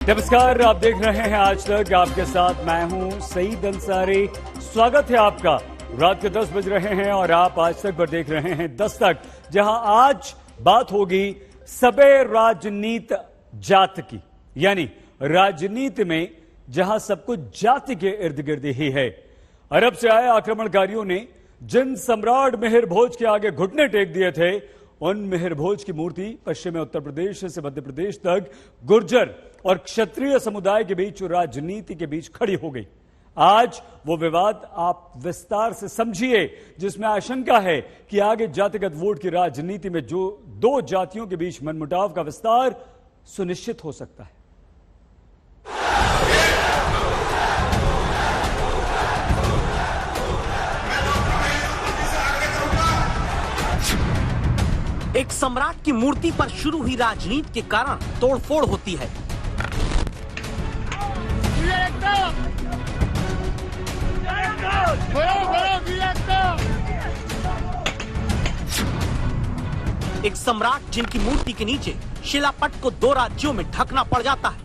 नमस्कार, आप देख रहे हैं आज तक। आपके साथ मैं हूं सईद अंसारी। स्वागत है आपका। रात के 10 बज रहे हैं और आप आज तक पर देख रहे हैं 10 तक, जहां आज बात होगी सबे राजनीति जात की, यानी राजनीति में जहां सब कुछ जाति के इर्द गिर्द ही है। अरब से आए आक्रमणकारियों ने जिन सम्राट मिहिर भोज के आगे घुटने टेक दिए थे, उन मिहिर भोज की मूर्ति पश्चिमी उत्तर प्रदेश से मध्य प्रदेश तक गुर्जर और क्षत्रिय समुदाय के बीच, राजनीति के बीच खड़ी हो गई। आज वो विवाद आप विस्तार से समझिए, जिसमें आशंका है कि आगे जातिगत वोट की राजनीति में जो दो जातियों के बीच मनमुटाव का विस्तार सुनिश्चित हो सकता है। एक सम्राट की मूर्ति पर शुरू हुई राजनीति के कारण तोड़फोड़ होती है। एक सम्राट जिनकी मूर्ति के नीचे शिलापट को 2 राज्यों में ढकना पड़ जाता है।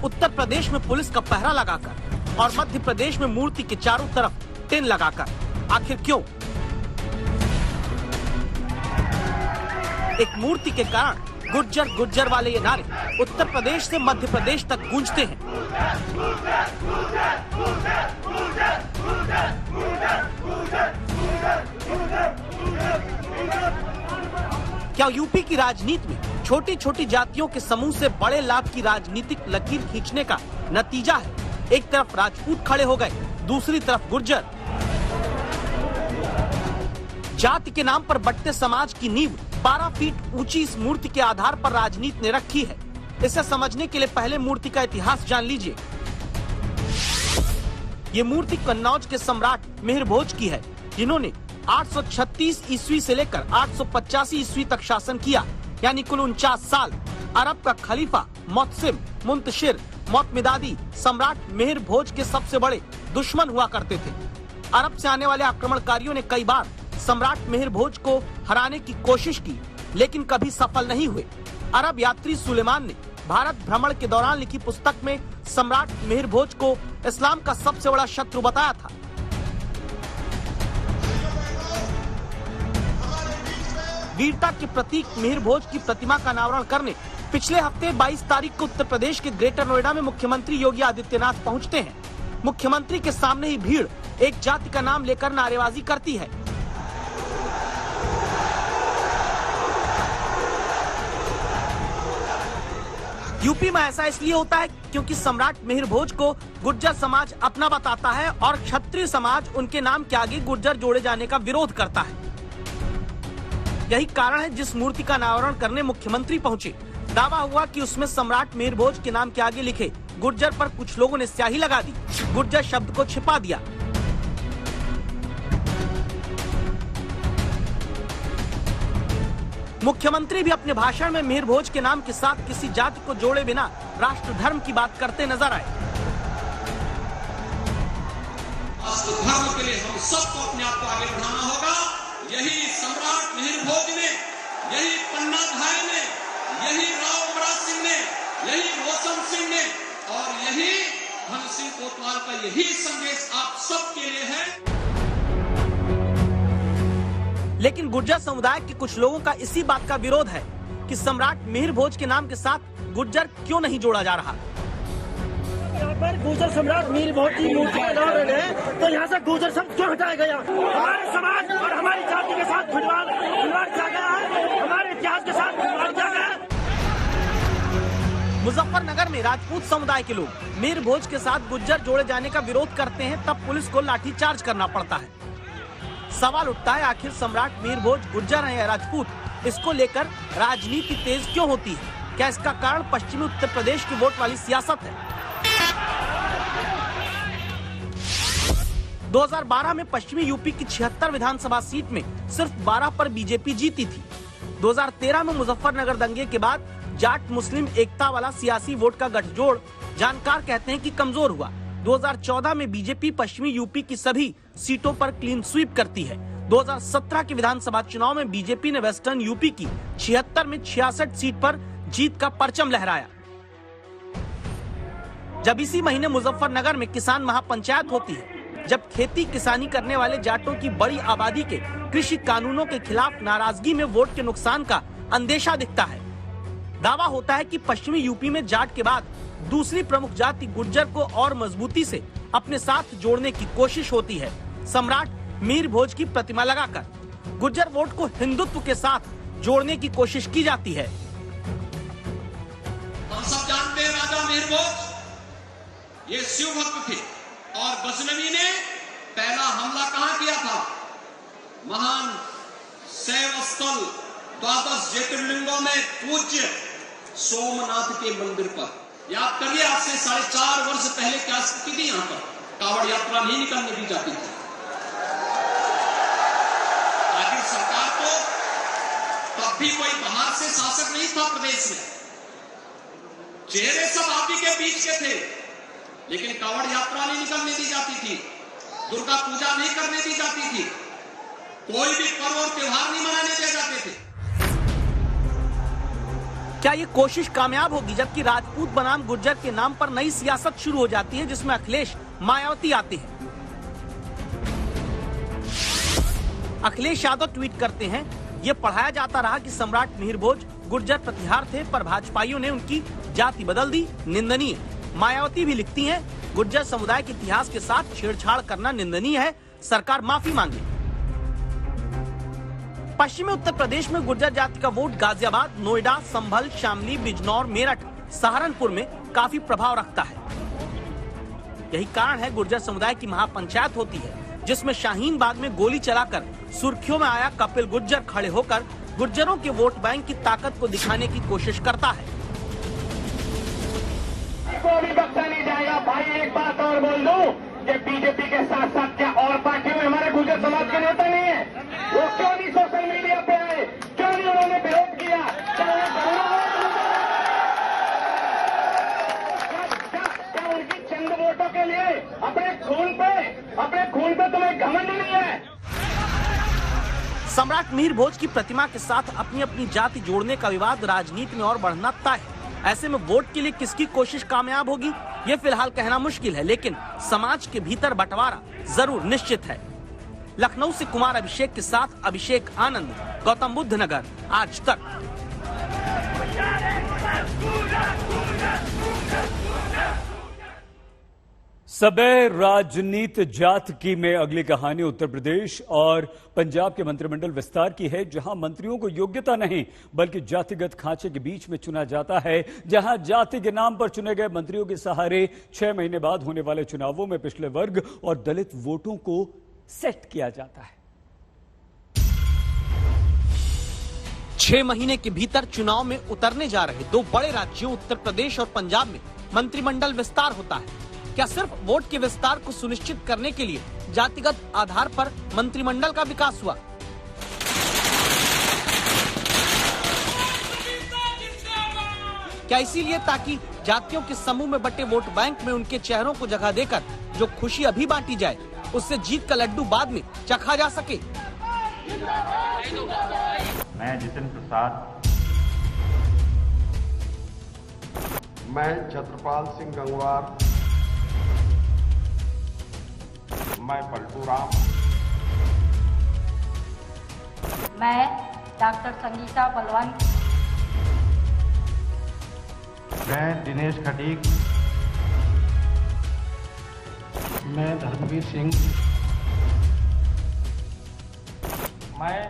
उत्तर प्रदेश में पुलिस का पहरा लगाकर और मध्य प्रदेश में मूर्ति के चारों तरफ टेन लगाकर, आखिर क्यों? एक मूर्ति के कारण गुर्जर गुर्जर वाले ये नारे उत्तर प्रदेश से मध्य प्रदेश तक गूंजते हैं। क्या यूपी की राजनीति में छोटी छोटी जातियों के समूह से बड़े लाभ की राजनीतिक लकीर खींचने का नतीजा है? एक तरफ राजपूत खड़े हो गए, दूसरी तरफ गुर्जर। जाति के नाम पर बंटते समाज की नींव 12 फीट ऊंची इस मूर्ति के आधार पर राजनीति ने रखी है। इसे समझने के लिए पहले मूर्ति का इतिहास जान लीजिए। ये मूर्ति कन्नौज के सम्राट मिहिर भोज की है, जिन्होंने 836 ईस्वी से लेकर 885 ईस्वी तक शासन किया, यानी कुल 49 साल। अरब का खलीफा मोहसिम मुंतशिर मोतमिदादी सम्राट मिहिर भोज के सबसे बड़े दुश्मन हुआ करते थे। अरब से आने वाले आक्रमणकारियों ने कई बार सम्राट मिहिर भोज को हराने की कोशिश की, लेकिन कभी सफल नहीं हुए। अरब यात्री सुलेमान ने भारत भ्रमण के दौरान लिखी पुस्तक में सम्राट मिहिर भोज को इस्लाम का सबसे बड़ा शत्रु बताया था। वीरता के प्रतीक मिहिर भोज की प्रतिमा का अनावरण करने पिछले हफ्ते 22 तारीख को उत्तर प्रदेश के ग्रेटर नोएडा में मुख्यमंत्री योगी आदित्यनाथ पहुंचते हैं। मुख्यमंत्री के सामने ही भीड़ एक जाति का नाम लेकर नारेबाजी करती है। यूपी में ऐसा इसलिए होता है क्योंकि सम्राट मिहिर भोज को गुर्जर समाज अपना बताता है और क्षत्रिय समाज उनके नाम के आगे गुर्जर जोड़े जाने का विरोध करता है। यही कारण है जिस मूर्ति का अनावरण करने मुख्यमंत्री पहुंचे, दावा हुआ कि उसमें सम्राट मिहिर भोज के नाम के आगे लिखे गुर्जर पर कुछ लोगों ने स्याही लगा दी, गुर्जर शब्द को छिपा दिया। मुख्यमंत्री भी अपने भाषण में मिहिर भोज के नाम के साथ किसी जाति को जोड़े बिना राष्ट्र धर्म की बात करते नजर आए। राष्ट्र धर्म के लिए हम सबको अपने आप को आगे बढ़ाना होगा। यही सम्राट मिहिर भोज ने, यही पन्ना धाय ने, यही राव बड़ा सिंह ने, यही रोशन सिंह ने और यही धन सिंह कोतवाल का यही संदेश आप सबके लिए है। लेकिन गुर्जर समुदाय के कुछ लोगों का इसी बात का विरोध है कि सम्राट मिहिर भोज के नाम के साथ गुर्जर क्यों नहीं जोड़ा जा रहा। यहाँ पर गुर्जर सम्राट मिहिर भोज की मूर्ति बना रहे हैं, तो यहाँ से गुर्जर शब्द क्यों हटाया गया? हमारे समाज और हमारी जाति के साथ खिलवाड़ किया गया है, हमारे इतिहास के साथ खिलवाड़ किया गया है। मुजफ्फरनगर में राजपूत समुदाय के लोग मिहिर भोज के साथ गुर्जर जोड़े जाने का विरोध करते हैं, तब पुलिस को लाठीचार्ज करना पड़ता है। सवाल उठता है, आखिर सम्राट मिहिर भोज गुर्जर है या राजपूत? इसको लेकर राजनीति तेज क्यों होती है? क्या इसका कारण पश्चिमी उत्तर प्रदेश की वोट वाली सियासत है? 2012 में पश्चिमी यूपी की 76 विधानसभा सीट में सिर्फ 12 पर बीजेपी जीती थी। 2013 में मुजफ्फरनगर दंगे के बाद जाट मुस्लिम एकता वाला सियासी वोट का गठजोड़ जानकार कहते हैं कि कमजोर हुआ। 2014 में बीजेपी पश्चिमी यूपी की सभी सीटों पर क्लीन स्वीप करती है। 2017 के विधानसभा चुनाव में बीजेपी ने वेस्टर्न यूपी की 76 में 66 सीट पर जीत का परचम लहराया। जब इसी महीने मुजफ्फरनगर में किसान महापंचायत होती है, जब खेती किसानी करने वाले जाटों की बड़ी आबादी के कृषि कानूनों के खिलाफ नाराजगी में वोट के नुकसान का अंदेशा दिखता है। दावा होता है कि पश्चिमी यूपी में जाट के बाद दूसरी प्रमुख जाति गुर्जर को और मजबूती से अपने साथ जोड़ने की कोशिश होती है। सम्राट मिहिर भोज की प्रतिमा लगाकर गुर्जर वोट को हिंदुत्व के साथ जोड़ने की कोशिश की जाती है। हम सब जानते हैं राजा मिहिर भोज ये शिव भक्त थे और गजनवी ने पहला हमला कहां किया था? महान शैव स्थल 12 ज्योतिर्लिंगों में पूज्य सोमनाथ के मंदिर पर। याद करिए, आज से 4.5 वर्ष पहले क्या स्थिति थी? यहां पर कांवड़ यात्रा नहीं निकलने दी जाती थी। आखिर सरकार तो तब भी कोई बाहर से शासक नहीं था प्रदेश में, चेहरे सब आप ही के बीच के थे, लेकिन कांवड़ यात्रा नहीं निकलने दी जाती थी, दुर्गा पूजा नहीं करने दी जाती थी, कोई भी पर्व और त्योहार नहीं मनाने दिए जाते थे। क्या ये कोशिश कामयाब होगी? जबकि राजपूत बनाम गुर्जर के नाम पर नई सियासत शुरू हो जाती है, जिसमें अखिलेश मायावती आते हैं। अखिलेश यादव ट्वीट करते हैं, ये पढ़ाया जाता रहा कि सम्राट मिहिर भोज गुर्जर प्रतिहार थे, पर भाजपाइयों ने उनकी जाति बदल दी, निंदनीय। मायावती भी लिखती हैं, गुर्जर समुदाय के इतिहास के साथ छेड़छाड़ करना निंदनीय है, सरकार माफी मांगे। पश्चिमी उत्तर प्रदेश में गुर्जर जाति का वोट गाजियाबाद, नोएडा, संभल, शामली, बिजनौर, मेरठ, सहारनपुर में काफी प्रभाव रखता है। यही कारण है गुर्जर समुदाय की महापंचायत होती है, जिसमें शाहीन बाग में गोली चलाकर सुर्खियों में आया कपिल गुर्जर खड़े होकर गुर्जरों के वोट बैंक की ताकत को दिखाने की कोशिश करता है। को भी बख्शा नहीं जाएगा। भाई एक बात और बोल दूं कि बीजेपी के साथ साथ क्या और पार्टियों में हमारे गुर्जर समाज के नेता नहीं है? वो क्यों नहीं सोशल मीडिया पे आए? क्यों नहीं उन्होंने विरोध किया? क्या उनकी चंद वोटों के लिए अपने खून पे तुम्हें घमंड नहीं है? सम्राट मिहिर भोज की प्रतिमा के साथ अपनी अपनी जाति जोड़ने का विवाद राजनीति में और बढ़ना तय है। ऐसे में वोट के लिए किसकी कोशिश कामयाब होगी, ये फिलहाल कहना मुश्किल है, लेकिन समाज के भीतर बंटवारा जरूर निश्चित है। लखनऊ से कुमार अभिषेक के साथ अभिषेक आनंद, गौतम बुद्ध नगर, आज तक। सबे राजनीत जात की में अगली कहानी उत्तर प्रदेश और पंजाब के मंत्रिमंडल विस्तार की है, जहां मंत्रियों को योग्यता नहीं बल्कि जातिगत खांचे के बीच में चुना जाता है, जहां जाति के नाम पर चुने गए मंत्रियों के सहारे 6 महीने बाद होने वाले चुनावों में पिछड़े वर्ग और दलित वोटों को सेट किया जाता है। 6 महीने के भीतर चुनाव में उतरने जा रहे 2 बड़े राज्यों उत्तर प्रदेश और पंजाब में मंत्रिमंडल विस्तार होता है। क्या सिर्फ वोट के विस्तार को सुनिश्चित करने के लिए जातिगत आधार पर मंत्रिमंडल का विकास हुआ? क्या इसीलिए ताकि जातियों के समूह में बटे वोट बैंक में उनके चेहरों को जगह देकर जो खुशी अभी बांटी जाए, उससे जीत का लड्डू बाद में चखा जा सके? मैं जितिन प्रसाद, मैं छत्रपाल सिंह गंगवार, मैं पलटू राम, मैं डॉक्टर संगीता बलवंत, मैं दिनेश खटीक, मैं धर्मवीर सिंह, मैं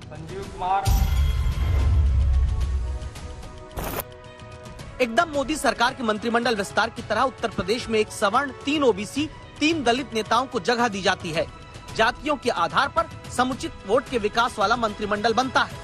संजीव कुमार। एकदम मोदी सरकार के मंत्रिमंडल विस्तार की तरह उत्तर प्रदेश में 1 सवर्ण, 3 ओबीसी, 3 दलित नेताओं को जगह दी जाती है। जातियों के आधार पर समुचित वोट के विकास वाला मंत्रिमंडल बनता है।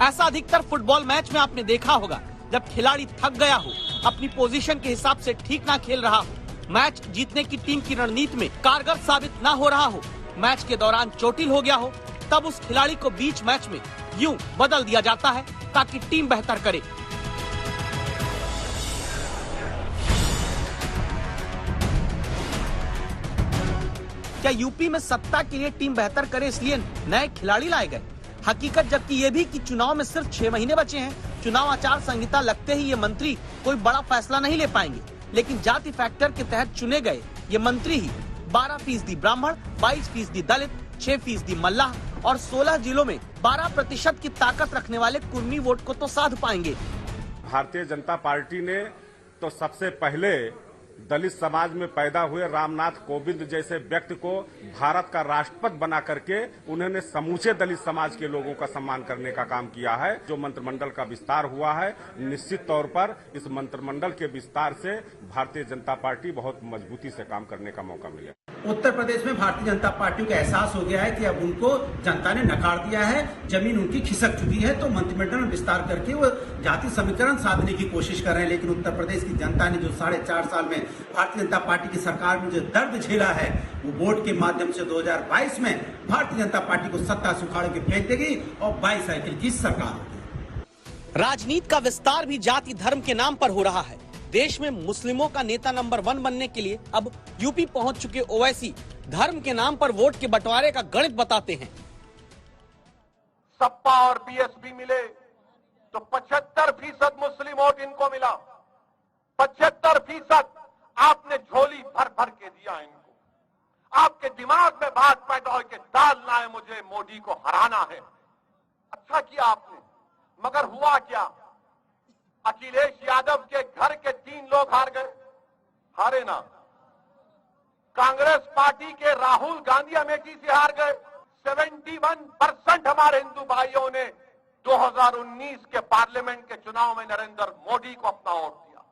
ऐसा अधिकतर फुटबॉल मैच में आपने देखा होगा, जब खिलाड़ी थक गया हो, अपनी पोजीशन के हिसाब से ठीक ना खेल रहा हो, मैच जीतने की टीम की रणनीति में कारगर साबित ना हो रहा हो, मैच के दौरान चोटिल हो गया हो, तब उस खिलाड़ी को बीच मैच में यूं बदल दिया जाता है ताकि टीम बेहतर करे। क्या यूपी में सत्ता के लिए टीम बेहतर करे इसलिए नए खिलाड़ी लाए गए? हकीकत जबकि ये भी कि चुनाव में सिर्फ 6 महीने बचे हैं। चुनाव आचार संहिता लगते ही ये मंत्री कोई बड़ा फैसला नहीं ले पाएंगे, लेकिन जाति फैक्टर के तहत चुने गए ये मंत्री ही 12% ब्राह्मण, 22% दलित, 6% मल्लाह और 16 जिलों में 12% की ताकत रखने वाले कुर्मी वोट को तो साध पाएंगे। भारतीय जनता पार्टी ने तो सबसे पहले दलित समाज में पैदा हुए रामनाथ कोविंद जैसे व्यक्ति को भारत का राष्ट्रपति बना करके उन्होंने समूचे दलित समाज के लोगों का सम्मान करने का काम किया है। जो मंत्रिमंडल का विस्तार हुआ है, निश्चित तौर पर इस मंत्रिमंडल के विस्तार से भारतीय जनता पार्टी बहुत मजबूती से काम करने का मौका मिला। उत्तर प्रदेश में भारतीय जनता पार्टी को एहसास हो गया है कि अब उनको जनता ने नकार दिया है, जमीन उनकी खिसक चुकी है, तो मंत्रिमंडल में विस्तार करके वो जाति समीकरण साधने की कोशिश कर रहे हैं। लेकिन उत्तर प्रदेश की जनता ने जो 4.5 साल में भारतीय जनता पार्टी की सरकार में जो दर्द झेला है, वो वोट के माध्यम से 2022 में भारतीय जनता पार्टी को सत्ता से उखाड़ के फेंक देगी और 22 साइकिल की सरकार होगी। राजनीति का विस्तार भी जाति धर्म के नाम पर हो रहा है। देश में मुस्लिमों का नेता नंबर 1 बनने के लिए अब यूपी पहुंच चुके ओवैसी धर्म के नाम पर वोट के बंटवारे का गणित बताते हैं। सपा और बीएसपी मिले तो 75% मुस्लिम वोट इनको मिला। 75% आपने झोली भर भर के दिया इनको। आपके दिमाग में बात पैदा हो के डालना है मुझे मोदी को हराना है। अच्छा किया आपने, मगर हुआ क्या? अखिलेश यादव के घर के 3 लोग हार गए। हारे ना। कांग्रेस पार्टी के राहुल गांधी अमेठी से हार गए। 71% हमारे हिंदू भाइयों ने 2019 के पार्लियामेंट के चुनाव में नरेंद्र मोदी को अपना वोट दिया।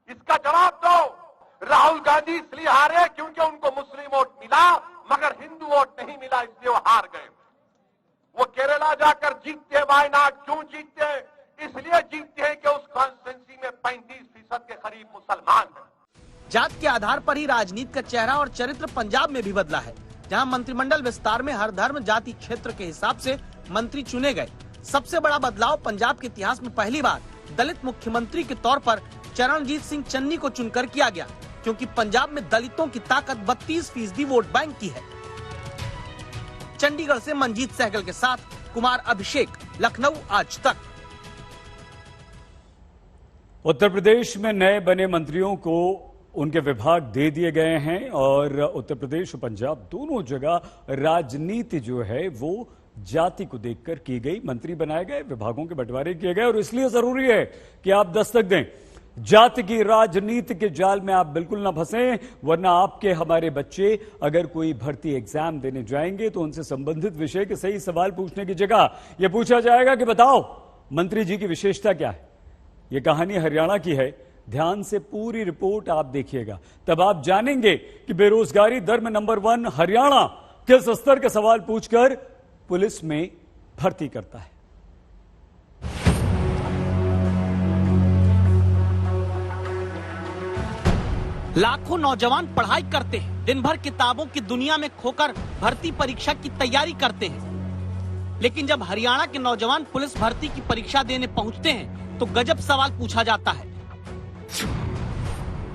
इसका जवाब दो। राहुल गांधी इसलिए हारे क्योंकि उनको मुस्लिम वोट मिला मगर हिंदू वोट नहीं मिला, इसलिए वो हार गए। वो केरला जाकर जीतते, वायनाड क्यों जीतते? इसलिए जीतते हैं कि उस कॉन्स्टिट्यूंसी में 35% के करीब मुसलमान हैं। जात के आधार पर ही राजनीति का चेहरा और चरित्र पंजाब में भी बदला है, जहां मंत्रिमंडल विस्तार में हर धर्म जाति क्षेत्र के हिसाब से मंत्री चुने गए। सबसे बड़ा बदलाव पंजाब के इतिहास में पहली बार दलित मुख्यमंत्री के तौर पर चरणजीत सिंह चन्नी को चुनकर किया गया, क्योंकि पंजाब में दलितों की ताकत 32% वोट बैंक की है। चंडीगढ़ से मंजीत सहगल के साथ कुमार अभिषेक, लखनऊ आज तक। उत्तर प्रदेश में नए बने मंत्रियों को उनके विभाग दे दिए गए हैं और उत्तर प्रदेश और पंजाब दोनों जगह राजनीति जो है वो जाति को देखकर की गई। मंत्री बनाए गए, विभागों के बंटवारे किए गए और इसलिए जरूरी है कि आप दस्तक दें। जाति की राजनीति के जाल में आप बिल्कुल ना फंसें, वरना आपके हमारे बच्चे अगर कोई भर्ती एग्जाम देने जाएंगे तो उनसे संबंधित विषय के सही सवाल पूछने की जगह यह पूछा जाएगा कि बताओ मंत्री जी की विशेषता क्या है। यह कहानी हरियाणा की है। ध्यान से पूरी रिपोर्ट आप देखिएगा, तब आप जानेंगे कि बेरोजगारी दर में नंबर 1 हरियाणा किस स्तर के सवाल पूछकर पुलिस में भर्ती करता है। लाखों नौजवान पढ़ाई करते हैं, दिन भर किताबों की दुनिया में खोकर भर्ती परीक्षा की तैयारी करते हैं, लेकिन जब हरियाणा के नौजवान पुलिस भर्ती की परीक्षा देने पहुंचते हैं तो गजब सवाल पूछा जाता है।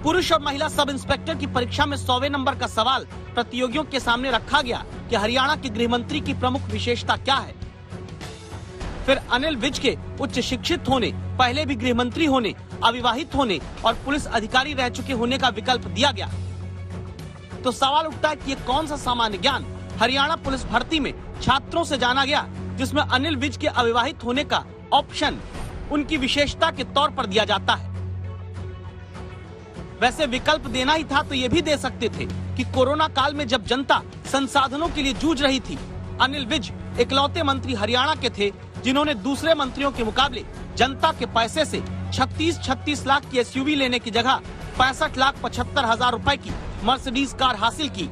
पुरुष और महिला सब इंस्पेक्टर की परीक्षा में 100वें नंबर का सवाल प्रतियोगियों के सामने रखा गया कि हरियाणा के गृह मंत्री की प्रमुख विशेषता क्या है। फिर अनिल विज के उच्च शिक्षित होने, पहले भी गृह मंत्री होने, अविवाहित होने और पुलिस अधिकारी रह चुके होने का विकल्प दिया गया। तो सवाल उठता है कि ये कौन सा सामान्य ज्ञान हरियाणा पुलिस भर्ती में छात्रों से जाना गया, जिसमें अनिल विज के अविवाहित होने का ऑप्शन उनकी विशेषता के तौर पर दिया जाता है। वैसे विकल्प देना ही था तो ये भी दे सकते थे कि कोरोना काल में जब जनता संसाधनों के लिए जूझ रही थी, अनिल विज इकलौते मंत्री हरियाणा के थे जिन्होंने दूसरे मंत्रियों के मुकाबले जनता के पैसे से 36 लाख की एसयूवी लेने की जगह 65,75,000 रुपए की मर्सिडीज कार हासिल की।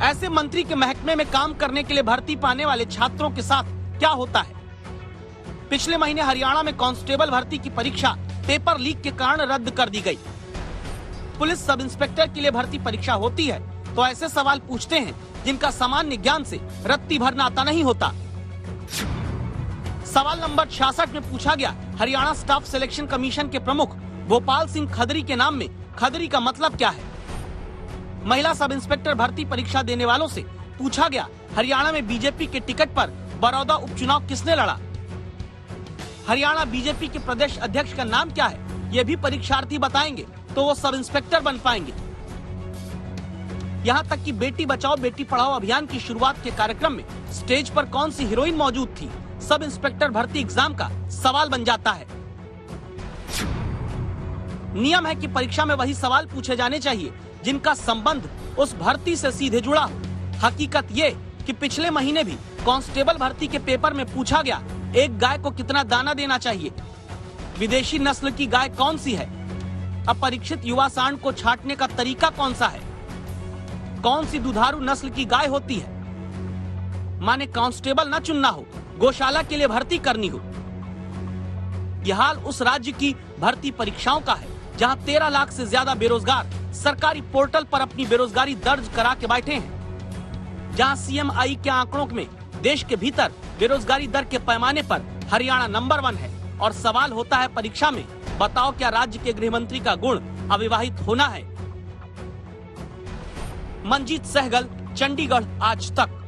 ऐसे मंत्री के महकमे में काम करने के लिए भर्ती पाने वाले छात्रों के साथ क्या होता है? पिछले महीने हरियाणा में कांस्टेबल भर्ती की परीक्षा पेपर लीक के कारण रद्द कर दी गई। पुलिस सब इंस्पेक्टर के लिए भर्ती परीक्षा होती है तो ऐसे सवाल पूछते हैं जिनका सामान्य ज्ञान से रत्ती भर नाता नहीं होता। सवाल नंबर 66 में पूछा गया, हरियाणा स्टाफ सिलेक्शन कमीशन के प्रमुख गोपाल सिंह खदरी के नाम में खदरी का मतलब क्या है? महिला सब इंस्पेक्टर भर्ती परीक्षा देने वालों से पूछा गया, हरियाणा में बीजेपी के टिकट पर बड़ौदा उपचुनाव किसने लड़ा? हरियाणा बीजेपी के प्रदेश अध्यक्ष का नाम क्या है, ये भी परीक्षार्थी बताएंगे तो वो सब इंस्पेक्टर बन पाएंगे। यहाँ तक कि बेटी बचाओ बेटी पढ़ाओ अभियान की शुरुआत के कार्यक्रम में स्टेज पर कौन सी हीरोइन मौजूद थी, सब इंस्पेक्टर भर्ती एग्जाम का सवाल बन जाता है। नियम है कि परीक्षा में वही सवाल पूछे जाने चाहिए जिनका संबंध उस भर्ती से सीधे जुड़ा हो। हकीकत ये कि पिछले महीने भी कांस्टेबल भर्ती के पेपर में पूछा गया, एक गाय को कितना दाना देना चाहिए, विदेशी नस्ल की गाय कौन सी है, अपरीक्षित युवा सांड को छांटने का तरीका कौन सा है, कौन सी दुधारू नस्ल की गाय होती है। माने कांस्टेबल न चुनना हो, गौशाला के लिए भर्ती करनी हो। यह हाल उस राज्य की भर्ती परीक्षाओं का है जहां 13 लाख से ज्यादा बेरोजगार सरकारी पोर्टल पर अपनी बेरोजगारी दर्ज करा के बैठे हैं। जहां CMI के आंकड़ों में देश के भीतर बेरोजगारी दर के पैमाने पर हरियाणा नंबर 1 है। और सवाल होता है परीक्षा में, बताओ क्या राज्य के गृह मंत्री का गुण अविवाहित होना है? मंजीत सहगल, चंडीगढ़, आज तक।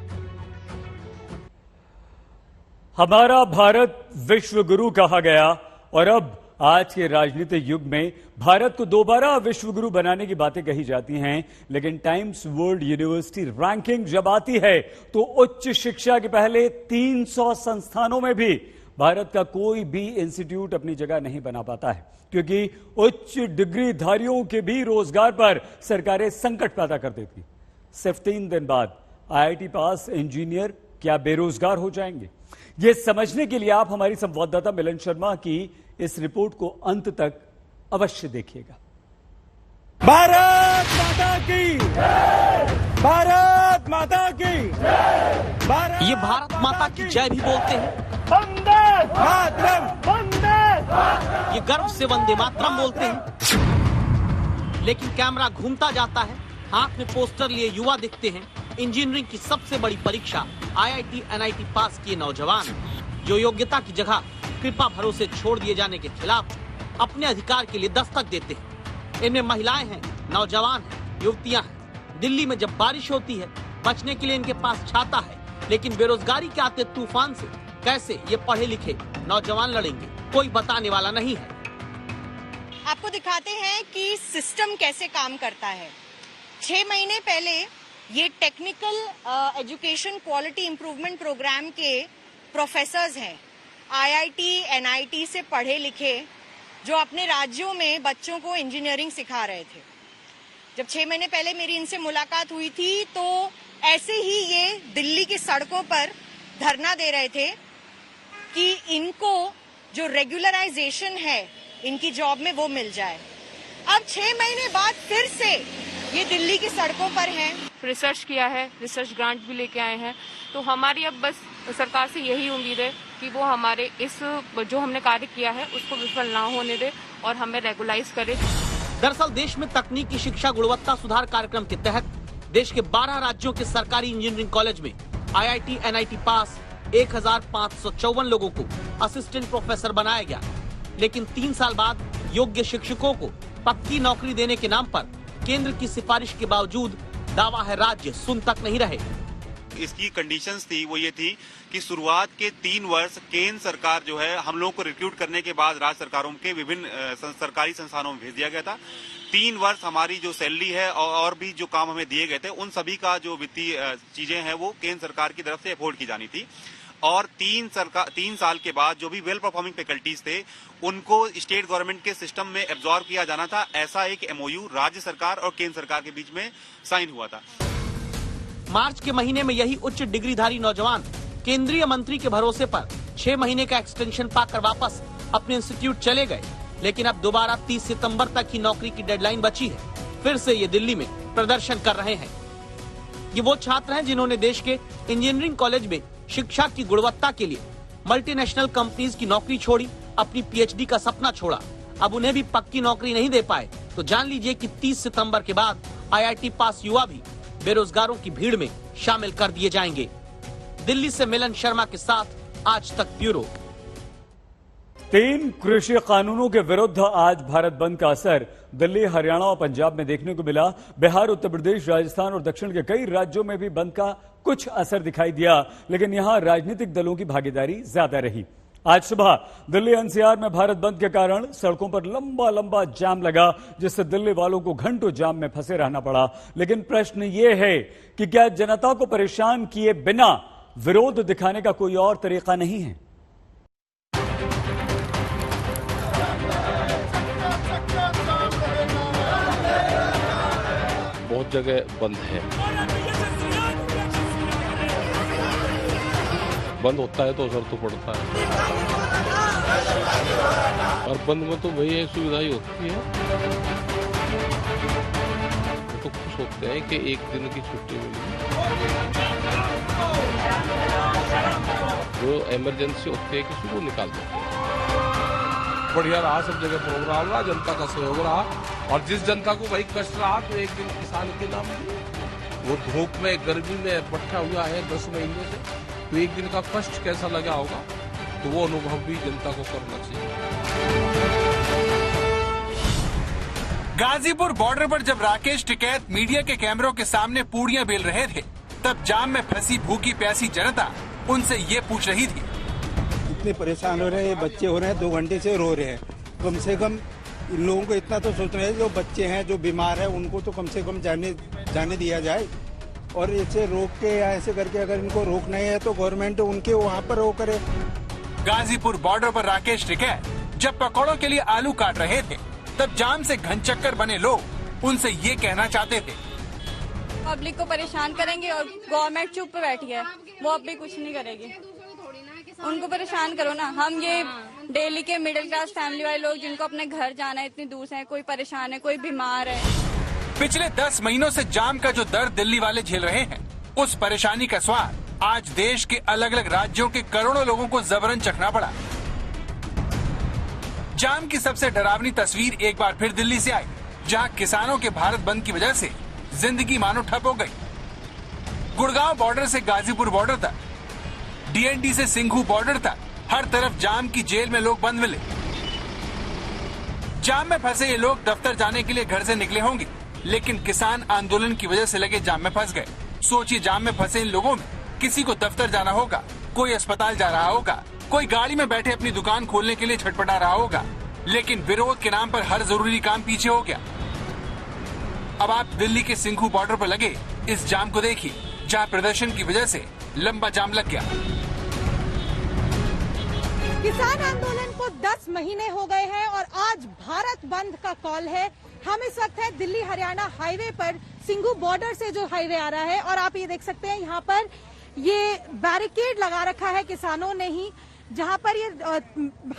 हमारा भारत विश्व गुरु कहा गया और अब आज के राजनीतिक युग में भारत को दोबारा विश्व गुरु बनाने की बातें कही जाती हैं, लेकिन टाइम्स वर्ल्ड यूनिवर्सिटी रैंकिंग जब आती है तो उच्च शिक्षा के पहले 300 संस्थानों में भी भारत का कोई भी इंस्टीट्यूट अपनी जगह नहीं बना पाता है, क्योंकि उच्च डिग्रीधारियों के भी रोजगार पर सरकारें संकट पैदा कर देती। सिर्फ 3 दिन बाद IIT पास इंजीनियर क्या बेरोजगार हो जाएंगे? ये समझने के लिए आप हमारी संवाददाता मिलन शर्मा की इस रिपोर्ट को अंत तक अवश्य देखिएगा। भारत माता की, भारत माता की, ये भारत माता की जय भी बोलते हैं, वंदे मातरम, वंदे, ये गर्व से वंदे मातरम बोलते हैं। लेकिन कैमरा घूमता जाता है, हाथ में पोस्टर लिए युवा दिखते हैं। इंजीनियरिंग की सबसे बड़ी परीक्षा IIT NIT पास किए नौजवान जो योग्यता की जगह कृपा भरोसे छोड़ दिए जाने के खिलाफ अपने अधिकार के लिए दस्तक देते हैं। इनमें महिलाएं हैं, नौजवान हैं, युवतियां हैं। दिल्ली में जब बारिश होती है, बचने के लिए इनके पास छाता है, लेकिन बेरोजगारी के आते तूफान से कैसे ये पढ़े लिखे नौजवान लड़ेंगे, कोई बताने वाला नहीं है। आपको दिखाते हैं कि सिस्टम कैसे काम करता है। 6 महीने पहले ये technical education quality improvement program के प्रोफेसर्स हैं, IIT NIT से पढ़े लिखे, जो अपने राज्यों में बच्चों को इंजीनियरिंग सिखा रहे थे। जब 6 महीने पहले मेरी इनसे मुलाकात हुई थी तो ऐसे ही ये दिल्ली की सड़कों पर धरना दे रहे थे कि इनको जो रेगुलराइजेशन है इनकी जॉब में वो मिल जाए। अब 6 महीने बाद फिर से ये दिल्ली की सड़कों पर हैं। रिसर्च किया है, रिसर्च ग्रांट भी लेके आए हैं, तो हमारी अब बस सरकार से यही उम्मीद है कि वो हमारे इस जो हमने कार्य किया है उसको विफल ना होने दे और हमें रेगुलाइज करे। दरअसल देश में तकनीकी शिक्षा गुणवत्ता सुधार कार्यक्रम के तहत देश के 12 राज्यों के सरकारी इंजीनियरिंग कॉलेज में IIT NIT पास 1554 लोगों को असिस्टेंट प्रोफेसर बनाया गया। लेकिन 3 साल बाद योग्य शिक्षकों को पक्की नौकरी देने के नाम पर केंद्र की सिफारिश के बावजूद दावा है राज्य सुन तक नहीं रहे। इसकी कंडीशंस थी वो ये थी कि शुरुआत के 3 वर्ष केंद्र सरकार जो है हम लोगों को रिक्रूट करने के बाद राज्य सरकारों के विभिन्न सरकारी संस्थानों में भेज दिया गया था। 3 वर्ष हमारी जो सैलरी है और भी जो काम हमें दिए गए थे उन सभी का जो वित्तीय चीजें हैं वो केंद्र सरकार की तरफ से अफोर्ड की जानी थी। और 3 साल के बाद जो भी वेल परफॉर्मिंग फैकल्टीज थे उनको स्टेट गवर्नमेंट के सिस्टम में एब्जॉर्ब किया जाना था। ऐसा एक MOU राज्य सरकार और केंद्र सरकार के बीच में साइन हुआ था। मार्च के महीने में यही उच्च डिग्रीधारी नौजवान केंद्रीय मंत्री के भरोसे पर 6 महीने का एक्सटेंशन पाकर वापस अपने इंस्टीट्यूट चले गए। लेकिन अब दोबारा 30 सितंबर तक की नौकरी की डेडलाइन बची है। फिर से ये दिल्ली में प्रदर्शन कर रहे हैं। ये वो छात्र हैं जिन्होंने देश के इंजीनियरिंग कॉलेज में शिक्षा की गुणवत्ता के लिए मल्टीनेशनल कंपनीज की नौकरी छोड़ी, अपनी PhD का सपना छोड़ा। अब उन्हें भी पक्की नौकरी नहीं दे पाए तो जान लीजिए कि 30 सितंबर के बाद IIT पास युवा भी बेरोजगारों की भीड़ में शामिल कर दिए जाएंगे। दिल्ली से मिलन शर्मा के साथ आज तक ब्यूरो। तीन कृषि कानूनों के विरुद्ध आज भारत बंद का असर दिल्ली, हरियाणा और पंजाब में देखने को मिला। बिहार, उत्तर प्रदेश, राजस्थान और दक्षिण के कई राज्यों में भी बंद का कुछ असर दिखाई दिया, लेकिन यहां राजनीतिक दलों की भागीदारी ज्यादा रही। आज सुबह दिल्ली एनसीआर में भारत बंद के कारण सड़कों पर लंबा लंबा जाम लगा, जिससे दिल्ली वालों को घंटों जाम में फंसे रहना पड़ा। लेकिन प्रश्न ये है कि क्या जनता को परेशान किए बिना विरोध दिखाने का कोई और तरीका नहीं है? बहुत जगह बंद है। बंद होता है तो असर तो पड़ता है, और बंद में तो वही एक सुविधा ही होती है। तो खुश होते हैं कि एक दिन की छुट्टी मिली। जो इमरजेंसी होती है किसी को निकाल देते हैं। बढ़िया रहा, सब जगह प्रोग्राम रहा, जनता का सहयोग रहा, और जिस जनता को वही कष्ट रहा तो एक दिन किसान के नाम वो धूप में गर्मी में बैठा हुआ है 10 महीने से, तो एक दिन का कष्ट कैसा लगा होगा, तो वो अनुभव भी जनता को करना चाहिए। गाजीपुर बॉर्डर पर जब राकेश टिकैत मीडिया के कैमरों के सामने पूड़ियां बेल रहे थे, तब जाम में फंसी भूखी प्यासी जनता उनसे ये पूछ रही थी। इतने परेशान हो रहे हैं, बच्चे हो रहे हैं, 2 घंटे से रो रहे हैं। कम से कम इन लोगों को इतना तो सोचना है, जो बच्चे हैं, जो बीमार है, उनको तो कम से कम जाने दिया जाए। और इसे रोक के या ऐसे करके अगर इनको रोकना है तो गवर्नमेंट उनके वहाँ पर वो करे। गाजीपुर बॉर्डर पर राकेश टिकैत जब पकौड़ों के लिए आलू काट रहे थे, तब जाम से घनचक्कर बने लोग उनसे ये कहना चाहते थे, पब्लिक को परेशान करेंगे और गवर्नमेंट चुप बैठी है, वो अब भी कुछ नहीं करेगी। उनको परेशान करो ना। हम ये डेली के मिडिल क्लास फैमिली वाले लोग जिनको अपने घर जाना है, इतनी दूर से, कोई परेशान है, कोई बीमार है। पिछले 10 महीनों से जाम का जो दर्द दिल्ली वाले झेल रहे हैं, उस परेशानी का स्वाद आज देश के अलग अलग राज्यों के करोड़ों लोगों को जबरन चखना पड़ा। जाम की सबसे डरावनी तस्वीर एक बार फिर दिल्ली से आई, जहां किसानों के भारत बंद की वजह से जिंदगी मानो ठप हो गई। गुड़गांव बॉर्डर से गाजीपुर बॉर्डर तक, डीएनडी से सिंघू बॉर्डर तक, हर तरफ जाम की जेल में लोग बंद मिले। जाम में फंसे ये लोग दफ्तर जाने के लिए घर से निकले होंगे, लेकिन किसान आंदोलन की वजह से लगे जाम में फंस गए। सोचिए, जाम में फंसे इन लोगों में किसी को दफ्तर जाना होगा, कोई अस्पताल जा रहा होगा, कोई गाड़ी में बैठे अपनी दुकान खोलने के लिए छटपटा रहा होगा, लेकिन विरोध के नाम पर हर जरूरी काम पीछे हो गया। अब आप दिल्ली के सिंघू बॉर्डर पर लगे इस जाम को देखिए, जहां प्रदर्शन की वजह से लंबा जाम लग गया। किसान आंदोलन को 10 महीने हो गए हैं और आज भारत बंद का कॉल है। हम इस वक्त है दिल्ली हरियाणा हाईवे पर, सिंघू बॉर्डर से जो हाईवे आ रहा है, और आप ये देख सकते हैं यहाँ पर ये बैरिकेड लगा रखा है किसानों ने ही, जहाँ पर ये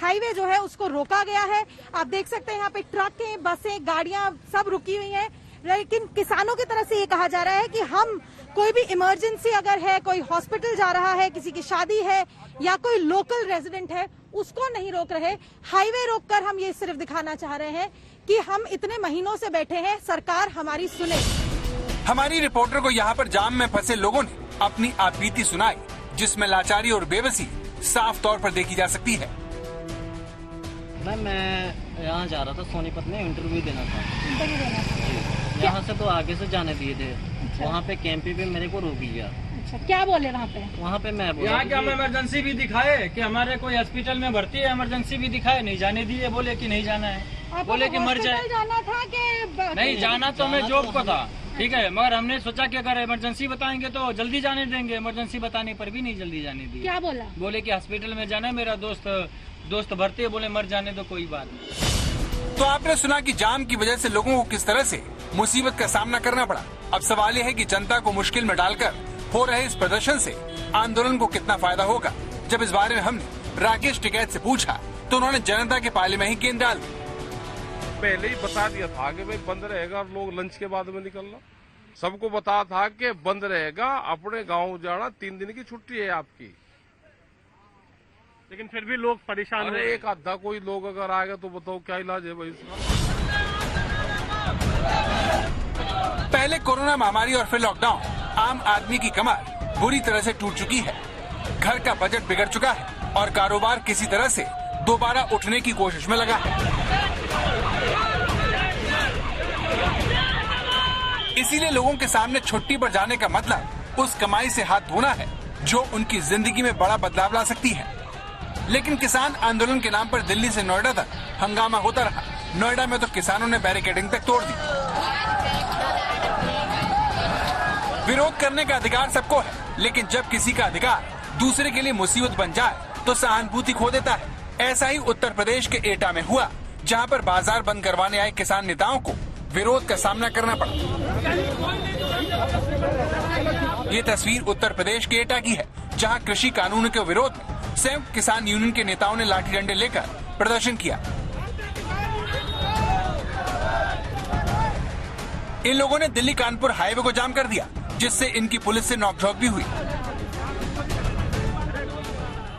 हाईवे जो है उसको रोका गया है। आप देख सकते हैं यहाँ पे ट्रकें, बसें, गाड़ियां सब रुकी हुई हैं, लेकिन किसानों की तरफ से ये कहा जा रहा है कि हम कोई भी इमरजेंसी अगर है, कोई हॉस्पिटल जा रहा है, किसी की शादी है या कोई लोकल रेजिडेंट है, उसको नहीं रोक रहे। हाईवे रोककर हम ये सिर्फ दिखाना चाह रहे हैं कि हम इतने महीनों से बैठे हैं, सरकार हमारी सुने। हमारी रिपोर्टर को यहाँ पर जाम में फंसे लोगों ने अपनी आपबीती सुनाई, जिसमें लाचारी और बेबसी साफ तौर पर देखी जा सकती है। मैं यहाँ जा रहा था सोनीपत में, इंटरव्यू देना था। यहाँ से तो आगे से जाने दिए थे। अच्छा। वहाँ पे कैंपी पे मेरे को रोक लिया। अच्छा, क्या बोले वहाँ पे मैं बोला यहाँ क्या हम इमरजेंसी भी दिखाए कि हमारे कोई हॉस्पिटल में भर्ती है, इमरजेंसी भी दिखाए, नहीं जाने दिए, बोले कि नहीं जाना है, बोले कि मर जाए। जाना था कि नहीं जाना तो हमें जॉब को था, ठीक है, मगर हमने सोचा कि अगर इमरजेंसी बताएंगे तो जल्दी जाने देंगे, इमरजेंसी बताने पर भी नहीं जल्दी जाने दिए। क्या बोला? बोले कि हॉस्पिटल में जाना है, मेरा दोस्त भर्ती है, बोले मर जाने तो कोई बात नहीं। तो आपने सुना कि जाम की वजह से लोगों को किस तरह से मुसीबत का सामना करना पड़ा। अब सवाल यह है कि जनता को मुश्किल में डालकर हो रहे इस प्रदर्शन से आंदोलन को कितना फायदा होगा। जब इस बारे में हमने राकेश टिकैत से पूछा तो उन्होंने जनता के पाले में ही गेंद डाल दी। पहले ही बता दिया था कि भाई बंद रहेगा, लोग लंच के बाद में निकलना, सबको बता था कि बंद रहेगा, अपने गांव जाना, 3 दिन की छुट्टी है आपकी। लेकिन फिर भी लोग परेशान अरे एक आधा कोई लोग अगर आ गए तो बताओ क्या इलाज है भाई इसका। पहले कोरोना महामारी और फिर लॉकडाउन, आम आदमी की कमर बुरी तरह से टूट चुकी है, घर का बजट बिगड़ चुका है और कारोबार किसी तरह से दोबारा उठने की कोशिश में लगा है। इसीलिए लोगों के सामने छुट्टी पर जाने का मतलब उस कमाई से हाथ धोना है जो उनकी जिंदगी में बड़ा बदलाव ला सकती है। लेकिन किसान आंदोलन के नाम पर दिल्ली से नोएडा तक हंगामा होता रहा। नोएडा में तो किसानों ने बैरिकेडिंग तक तोड़ दी। विरोध करने का अधिकार सबको है, लेकिन जब किसी का अधिकार दूसरे के लिए मुसीबत बन जाए तो सहानुभूति खो देता है। ऐसा ही उत्तर प्रदेश के एटा में हुआ, जहां पर बाजार बंद करवाने आए किसान नेताओं को विरोध का सामना करना पड़ा। ये तस्वीर उत्तर प्रदेश के एटा की है, जहां कृषि कानून के विरोध में संयुक्त किसान यूनियन के नेताओं ने लाठी डंडे लेकर प्रदर्शन किया। इन लोगों ने दिल्ली कानपुर हाईवे को जाम कर दिया, जिससे इनकी पुलिस से नोकझोंक भी हुई।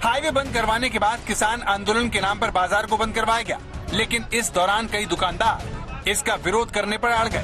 हाईवे बंद करवाने के बाद किसान आंदोलन के नाम पर बाजार को बंद करवाया गया, लेकिन इस दौरान कई दुकानदार इसका विरोध करने पर अड़ गए।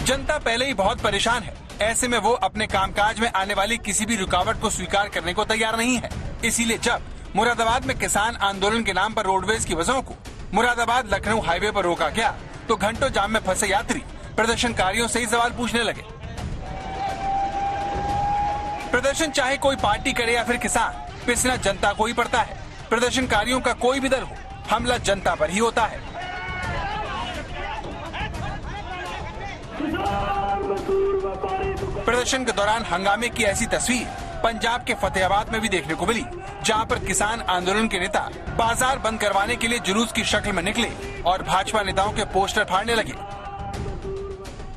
जनता पहले ही बहुत परेशान है। ऐसे में वो अपने कामकाज में आने वाली किसी भी रुकावट को स्वीकार करने को तैयार नहीं है। इसीलिए जब मुरादाबाद में किसान आंदोलन के नाम पर रोडवेज की बसों को मुरादाबाद लखनऊ हाईवे पर रोका गया तो घंटों जाम में फंसे यात्री प्रदर्शनकारियों से ही सवाल पूछने लगे। प्रदर्शन चाहे कोई पार्टी करे या फिर किसान, पिसना जनता को ही पड़ता है। प्रदर्शनकारियों का कोई भी दल हो, हमला जनता पर ही होता है। प्रदर्शन के दौरान हंगामे की ऐसी तस्वीर पंजाब के फतेहाबाद में भी देखने को मिली, जहां पर किसान आंदोलन के नेता बाजार बंद करवाने के लिए जुलूस की शक्ल में निकले और भाजपा नेताओं के पोस्टर फाड़ने लगे।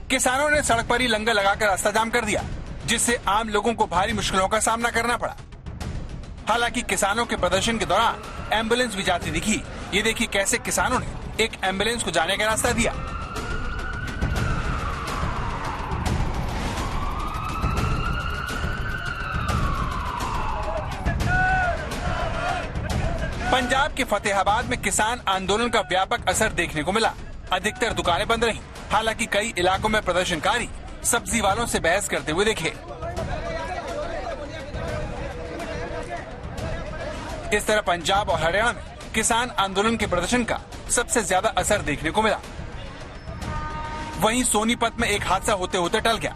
किसानों ने सड़क पर ही लंगर लगाकर रास्ता जाम कर दिया, जिससे आम लोगों को भारी मुश्किलों का सामना करना पड़ा। हालांकि किसानों के प्रदर्शन के दौरान एम्बुलेंस भी जाती दिखी। ये देखिए कैसे किसानों ने एक एम्बुलेंस को जाने का रास्ता दिया। पंजाब के फतेहाबाद में किसान आंदोलन का व्यापक असर देखने को मिला। अधिकतर दुकानें बंद रहीं। हालांकि कई इलाकों में प्रदर्शनकारी सब्जी वालों से बहस करते हुए दिखे। इस तरह पंजाब और हरियाणा में किसान आंदोलन के प्रदर्शन का सबसे ज्यादा असर देखने को मिला। वहीं सोनीपत में एक हादसा होते होते टल गया।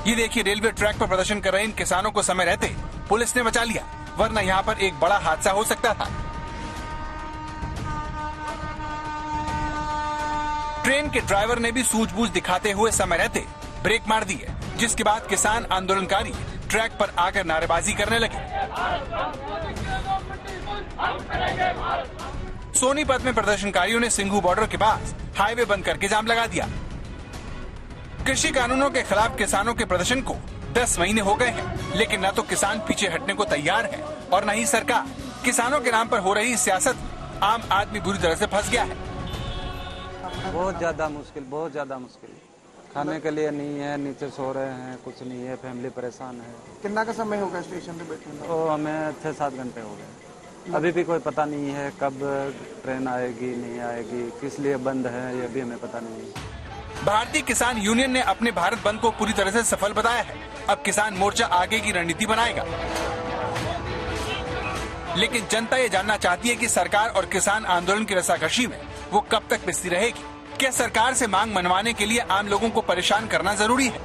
ये देखिए, रेलवे ट्रैक पर प्रदर्शन कर रहे इन किसानों को समय रहते पुलिस ने बचा लिया, वरना यहाँ पर एक बड़ा हादसा हो सकता था। ट्रेन के ड्राइवर ने भी सूझबूझ दिखाते हुए समय रहते ब्रेक मार दी है, जिसके बाद किसान आंदोलनकारी ट्रैक पर आकर नारेबाजी करने लगे। सोनीपत में प्रदर्शनकारियों ने सिंघू बॉर्डर के पास हाईवे बंद करके जाम लगा दिया। कृषि कानूनों के खिलाफ किसानों के प्रदर्शन को 10 महीने हो गए हैं, लेकिन न तो किसान पीछे हटने को तैयार है और न ही सरकार। किसानों के नाम पर हो रही सियासत आम आदमी बुरी तरह से फंस गया है। बहुत ज्यादा मुश्किल। खाने के लिए नहीं है, नीचे सो रहे हैं, कुछ नहीं है, फैमिली परेशान है। कितना का समय होगा स्टेशन पे बैठने में? तो हमें 6-7 घंटे हो गए। अभी भी कोई पता नहीं है कब ट्रेन आएगी नहीं आएगी, किस लिए बंद है ये भी हमें पता नहीं है। भारतीय किसान यूनियन ने अपने भारत बंद को पूरी तरह से सफल बताया है। अब किसान मोर्चा आगे की रणनीति बनाएगा। लेकिन जनता ये जानना चाहती है कि सरकार और किसान आंदोलन की रस्साकशी में वो कब तक पिसती रहेगी। क्या सरकार से मांग मनवाने के लिए आम लोगों को परेशान करना जरूरी है?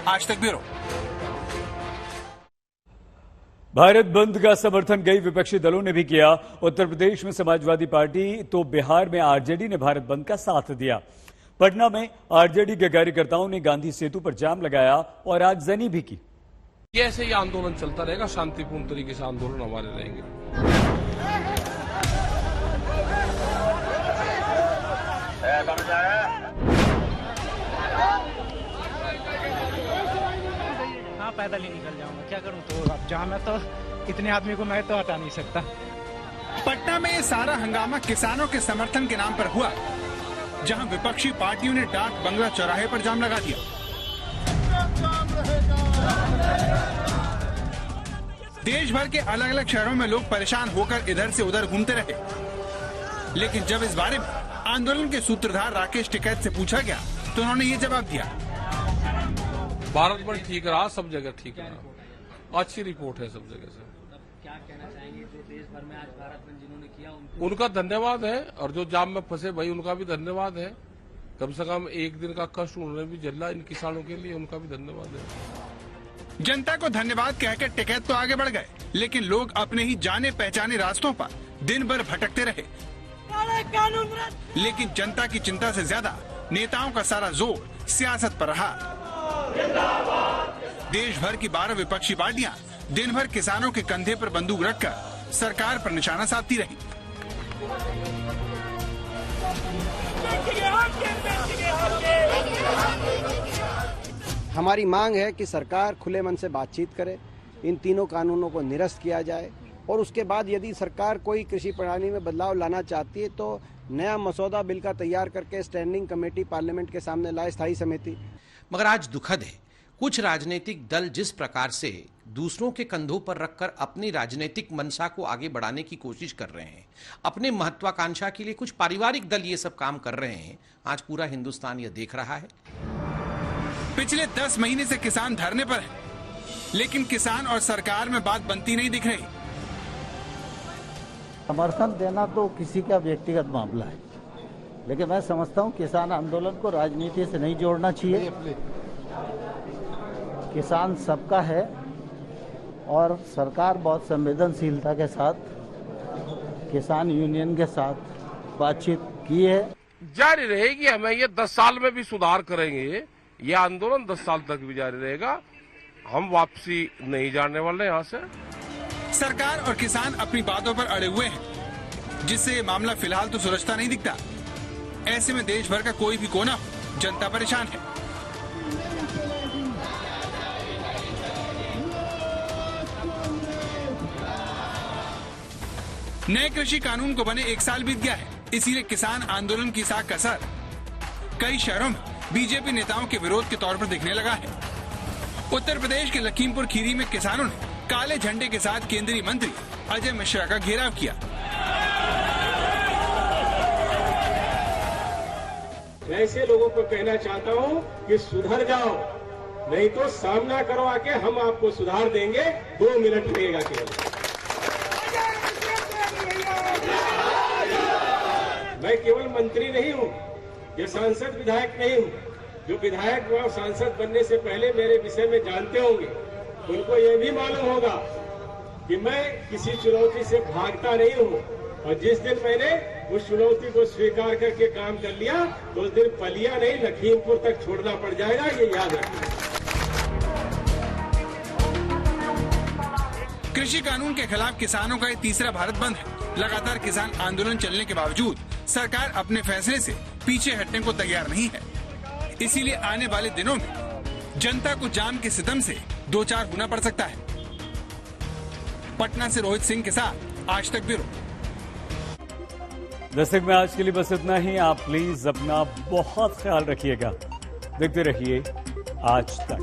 आज तक ब्यूरो। भारत बंद का समर्थन कई विपक्षी दलों ने भी किया। उत्तर प्रदेश में समाजवादी पार्टी तो बिहार में आरजेडी ने भारत बंद का साथ दिया। पटना में आरजेडी के कार्यकर्ताओं ने गांधी सेतु पर जाम लगाया और आगजनी भी की। ऐसे ही आंदोलन चलता रहेगा, शांतिपूर्ण तरीके से आंदोलन हमारे रहेंगे। हाँ, पैदल ही निकल जाऊंगा, क्या करूं। तो अब जहाँ मैं तो इतने आदमी को मैं तो हटा नहीं सकता। पटना में ये सारा हंगामा किसानों के समर्थन के नाम पर हुआ। जहां विपक्षी पार्टियों ने डाक बंगला चौराहे पर जाम लगा दिया। देश भर के अलग अलग शहरों में लोग परेशान होकर इधर से उधर घूमते रहे, लेकिन जब इस बारे में आंदोलन के सूत्रधार राकेश टिकैत से पूछा गया तो उन्होंने ये जवाब दिया। भारत में ठीक रहा, सब जगह ठीक रहा, अच्छी रिपोर्ट है सब जगह से। क्या कहना चाहेंगे जो देश भर में आज भारत बंद जिन्होंने किया उनका धन्यवाद है, और जो जाम में फंसे भाई उनका भी धन्यवाद है। कम से कम एक दिन का कष्ट उन्होंने भी झेला, इन किसानों के लिए उनका भी धन्यवाद है। जनता को धन्यवाद कहकर टिकैत तो आगे बढ़ गए, लेकिन लोग अपने ही जाने पहचाने रास्तों पर दिन भर भटकते रहे। लेकिन जनता की चिंता से ज्यादा नेताओं का सारा जोर सियासत पर रहा। देश भर की 12 विपक्षी पार्टियां दिन भर किसानों के कंधे पर बंदूक रखकर सरकार पर निशाना साधती रही। हमारी मांग है कि सरकार खुले मन से बातचीत करे, इन तीनों कानूनों को निरस्त किया जाए, और उसके बाद यदि सरकार कोई कृषि प्रणाली में बदलाव लाना चाहती है तो नया मसौदा बिल का तैयार करके स्टैंडिंग कमेटी पार्लियामेंट के सामने लाए, स्थायी समिति। मगर आज दुखद है, कुछ राजनीतिक दल जिस प्रकार से दूसरों के कंधों पर रखकर अपनी राजनीतिक मंशा को आगे बढ़ाने की कोशिश कर रहे हैं, अपने महत्वाकांक्षा के लिए कुछ पारिवारिक दल ये सब काम कर रहे हैं, आज पूरा हिंदुस्तान ये देख रहा है। पिछले 10 महीने से किसान धरने पर है, लेकिन किसान और सरकार में बात बनती नहीं दिख रही। समर्थन देना तो किसी का व्यक्तिगत मामला है, लेकिन मैं समझता हूँ किसान आंदोलन को राजनीति से नहीं जोड़ना चाहिए। किसान सबका है और सरकार बहुत संवेदनशीलता के साथ किसान यूनियन के साथ बातचीत की है। जारी रहेगी, हमें ये 10 साल में भी सुधार करेंगे, ये आंदोलन 10 साल तक भी जारी रहेगा, हम वापसी नहीं जाने वाले यहाँ से। सरकार और किसान अपनी बातों पर अड़े हुए हैं, जिससे ये मामला फिलहाल तो सुलझता नहीं दिखता। ऐसे में देश भर का कोई भी कोना हो, जनता परेशान है। नए कृषि कानून को बने 1 साल बीत गया है, इसीलिए किसान आंदोलन की साख का असर कई शहरों में बीजेपी नेताओं के विरोध के तौर पर दिखने लगा है। उत्तर प्रदेश के लखीमपुर खीरी में किसानों ने काले झंडे के साथ केंद्रीय मंत्री अजय मिश्रा का घेराव किया। मैं ऐसे लोगों को कहना चाहता हूं कि सुधर जाओ, नहीं तो सामना करो आके, हम आपको सुधार देंगे। 2 मिनट लगेगा केवल। मैं केवल मंत्री नहीं हूं, ये सांसद विधायक नहीं हूं। जो विधायक व सांसद बनने से पहले मेरे विषय में जानते होंगे, उनको ये भी मालूम होगा कि मैं किसी चुनौती से भागता नहीं हूं, और जिस दिन मैंने उस चुनौती को स्वीकार करके काम कर लिया तो उस दिन पलिया नहीं, लखीमपुर तक छोड़ना पड़ जाएगा, ये याद रखिए। कृषि कानून के खिलाफ किसानों का ये तीसरा भारत बंद है। लगातार किसान आंदोलन चलने के बावजूद सरकार अपने फैसले से पीछे हटने को तैयार नहीं है। इसीलिए आने वाले दिनों में जनता को जाम के सितम से 2-4 होना पड़ सकता है। पटना से रोहित सिंह के साथ आज तक ब्यूरो। दस्तक में आज के लिए बस इतना ही। आप प्लीज अपना बहुत ख्याल रखिएगा। देखते रहिए आज तक।